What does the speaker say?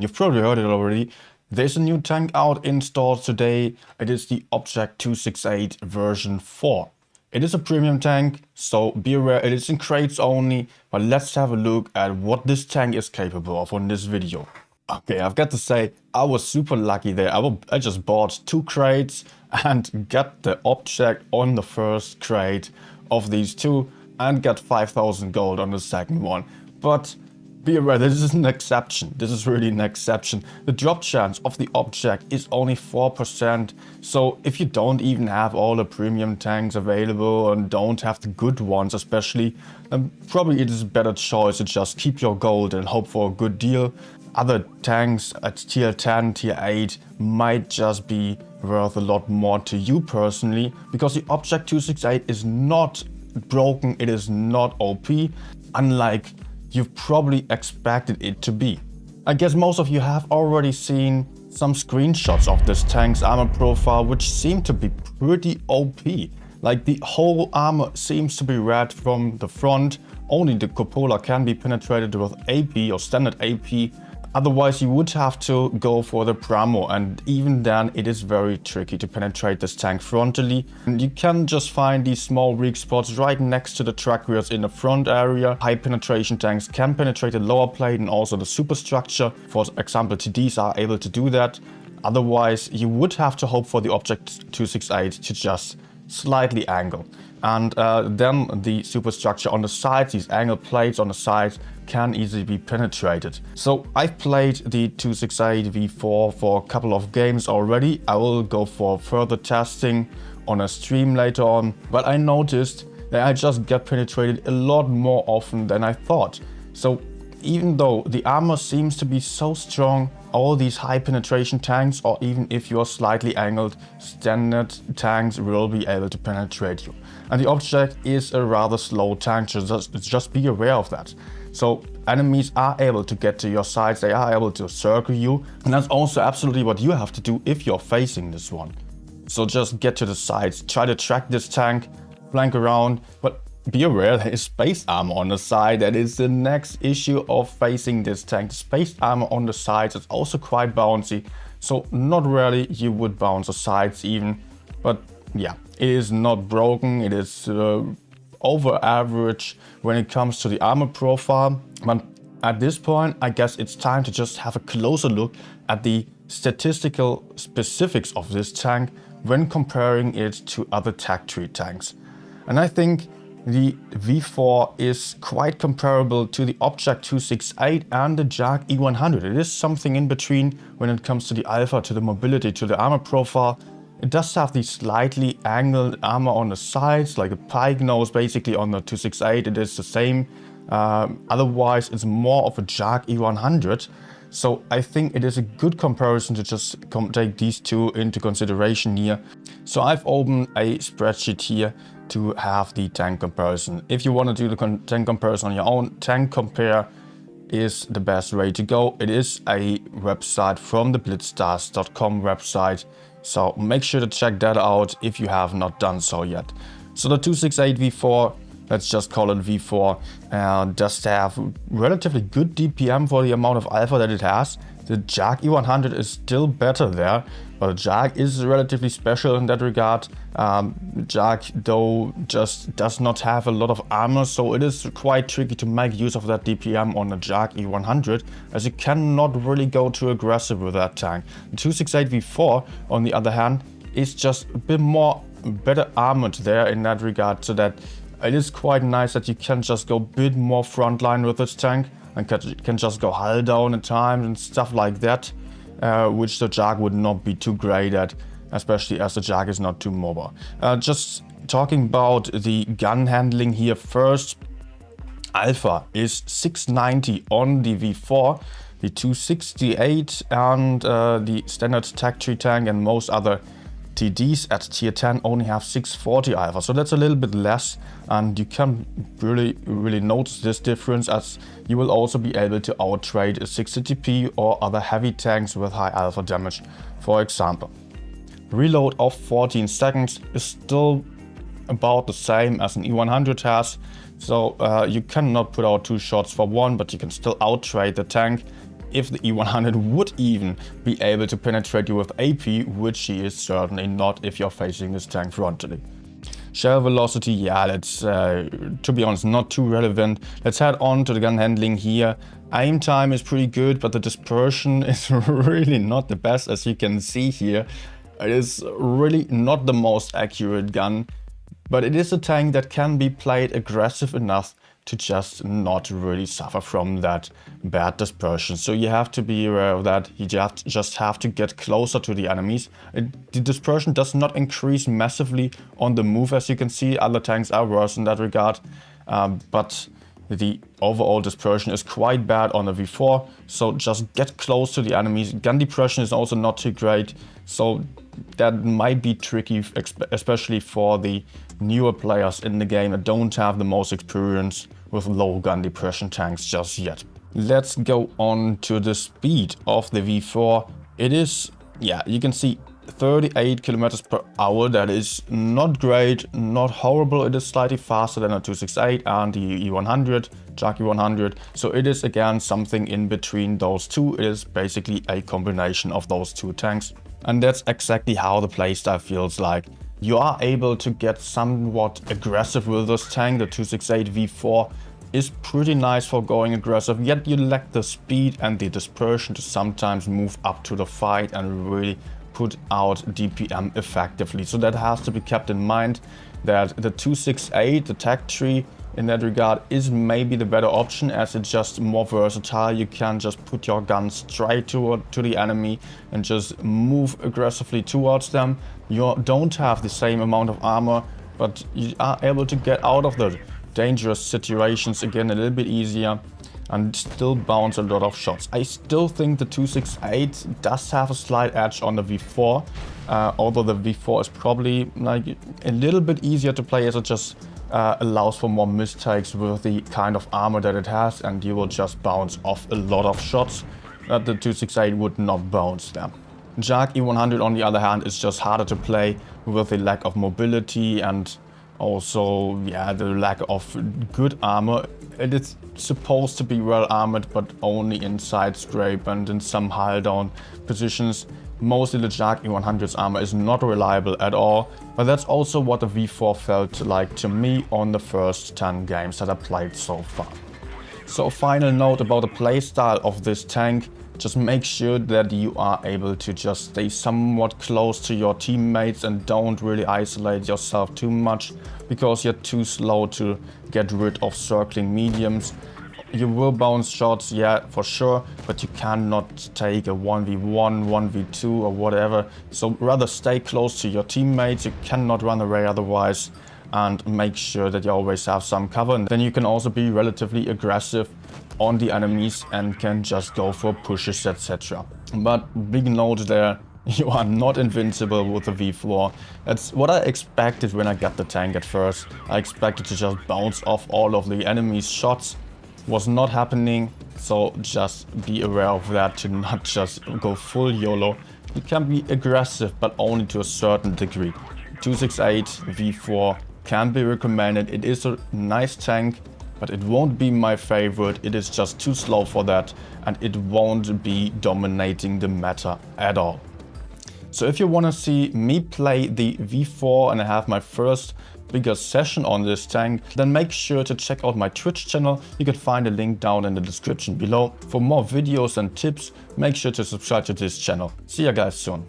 You've probably heard it already. There's a new tank out in stores today. It is the OBJ 268 version 4. It is a premium tank, so be aware it is in crates only, but let's have a look at what this tank is capable of on this video. Okay, I've got to say, I was super lucky there. I just bought 2 crates and got the object on the first crate of these 2 and got 5,000 gold on the second one. But be aware, this is an exception. This is really an exception. The drop chance of the object is only 4%. So if you don't even have all the premium tanks available and don't have the good ones especially, then probably it is a better choice to just keep your gold and hope for a good deal. Other tanks at tier 10, tier 8 might just be worth a lot more to you personally, because the Object 268 is not broken, it is not OP, unlike you've probably expected it to be. I guess most of you have already seen some screenshots of this tank's armor profile, which seem to be pretty OP. Like, the whole armor seems to be red from the front. Only the cupola can be penetrated with AP or standard AP. Otherwise, you would have to go for the Pramo, and even then it is very tricky to penetrate this tank frontally. And you can just find these small weak spots right next to the track wheels in the front area. High penetration tanks can penetrate the lower plate and also the superstructure. For example, TDs are able to do that. Otherwise, you would have to hope for the Object 268 to just slightly angle. And then the superstructure on the sides, these angle plates on the sides, can easily be penetrated. So I've played the 268 V4 for a couple of games already. I will go for further testing on a stream later on, but I noticed that I just get penetrated a lot more often than I thought. So even though the armor seems to be so strong, all these high penetration tanks, or even if you're slightly angled, standard tanks will be able to penetrate you. And the object is a rather slow tank, so just be aware of that. So enemies are able to get to your sides, they are able to circle you, and that's also absolutely what you have to do if you're facing this one. So just get to the sides, try to track this tank, flank around, but be aware there is space armor on the side. That is the next issue of facing this tank. The space armor on the sides is also quite bouncy, so not really you would bounce the sides even, but yeah, it is not broken. It is over average when it comes to the armor profile. But at this point, I guess it's time to just have a closer look at the statistical specifics of this tank when comparing it to other tech tree tanks. And I think the V4 is quite comparable to the Object 268 and the Jag E100. It is something in between when it comes to the alpha, to the mobility, to the armor profile. It does have the slightly angled armor on the sides, like a pike nose basically on the 268. It is the same. Otherwise, it's more of a Jag E100. So I think it is a good comparison to just take these two into consideration here. So I've opened a spreadsheet here to have the tank comparison. If you want to do the tank comparison on your own, Tank Compare is the best way to go. It is a website from the blitzstars.com website. So make sure to check that out if you have not done so yet. So the 268 V4, let's just call it V4, does have relatively good DPM for the amount of alpha that it has. The Jag E100 is still better there, but the Jag is relatively special in that regard. Jag though just does not have a lot of armor, so it is quite tricky to make use of that DPM on the Jag E100, as you cannot really go too aggressive with that tank. The 268 V4, on the other hand, is just a bit more better armored there in that regard, so that it is quite nice that you can just go a bit more frontline with this tank and can just go hull down at times and stuff like that, which the Jag would not be too great at, especially as the Jag is not too mobile. Just talking about the gun handling here first, alpha is 690 on the V4, the 268 and the standard tech tree tank and most other TDs at tier 10 only have 640 alpha, so that's a little bit less, and you can really notice this difference, as you will also be able to outtrade a 630p or other heavy tanks with high alpha damage, for example. Reload of 14 seconds is still about the same as an E100 has, so you cannot put out 2 shots for 1, but you can still outtrade the tank. if the E100 would even be able to penetrate you with AP, which he is certainly not if you're facing this tank frontally. Shell velocity, yeah, that's, to be honest, not too relevant. Let's head on to the gun handling here. Aim time is pretty good, but the dispersion is really not the best, as you can see here. It is really not the most accurate gun, but it is a tank that can be played aggressive enough to just not really suffer from that bad dispersion. So you have to be aware of that. You just have to get closer to the enemies. The dispersion does not increase massively on the move, as you can see. Other tanks are worse in that regard, but the overall dispersion is quite bad on the V4. So just get close to the enemies. Gun depression is also not too great, so that might be tricky, especially for the newer players in the game that don't have the most experience with low gun depression tanks just yet. Let's go on to the speed of the V4. It is, yeah, you can see 38 kilometers per hour. That is not great, not horrible. It is slightly faster than a 268 and the E100, JAK E100. So it is again something in between those two. It is basically a combination of those two tanks. And that's exactly how the playstyle feels like. You are able to get somewhat aggressive with this tank. The 268 V4 is pretty nice for going aggressive, yet you lack the speed and the dispersion to sometimes move up to the fight and really put out DPM effectively. So that has to be kept in mind, that the 268, the tech tree, in that regard is maybe the better option, as it's just more versatile. You can just put your gun straight to the enemy and just move aggressively towards them. You don't have the same amount of armor, but you are able to get out of the dangerous situations again a little bit easier and still bounce a lot of shots. I still think the 268 does have a slight edge on the V4, although the V4 is probably like a little bit easier to play, as it just allows for more mistakes with the kind of armor that it has, and you will just bounce off a lot of shots that the 268 would not bounce them. JAK E100 on the other hand is just harder to play with the lack of mobility and also, yeah, the lack of good armor. It is supposed to be well armored, but only in side scrape and in some hull down positions. Mostly the JAK E100's armor is not reliable at all, but that's also what the V4 felt like to me on the first 10 games that I played so far. So a final note about the playstyle of this tank: just make sure that you are able to just stay somewhat close to your teammates and don't really isolate yourself too much, because you're too slow to get rid of circling mediums. You will bounce shots, yeah, for sure, but you cannot take a 1v1, 1v2 or whatever. So rather stay close to your teammates. You cannot run away otherwise, and make sure that you always have some cover. And then you can also be relatively aggressive on the enemies and can just go for pushes, etc. But big note there, you are not invincible with the V4. That's what I expected when I got the tank at first. I expected to just bounce off all of the enemy's shots. Was not happening, so just be aware of that, to not just go full YOLO. You can be aggressive, but only to a certain degree. 268 V4 can be recommended. It is a nice tank, but it won't be my favorite. It is just too slow for that, and it won't be dominating the meta at all. So if you want to see me play the V4 and I have my first bigger session on this tank, then make sure to check out my Twitch channel. You can find a link down in the description below. For more videos and tips, make sure to subscribe to this channel. See you guys soon.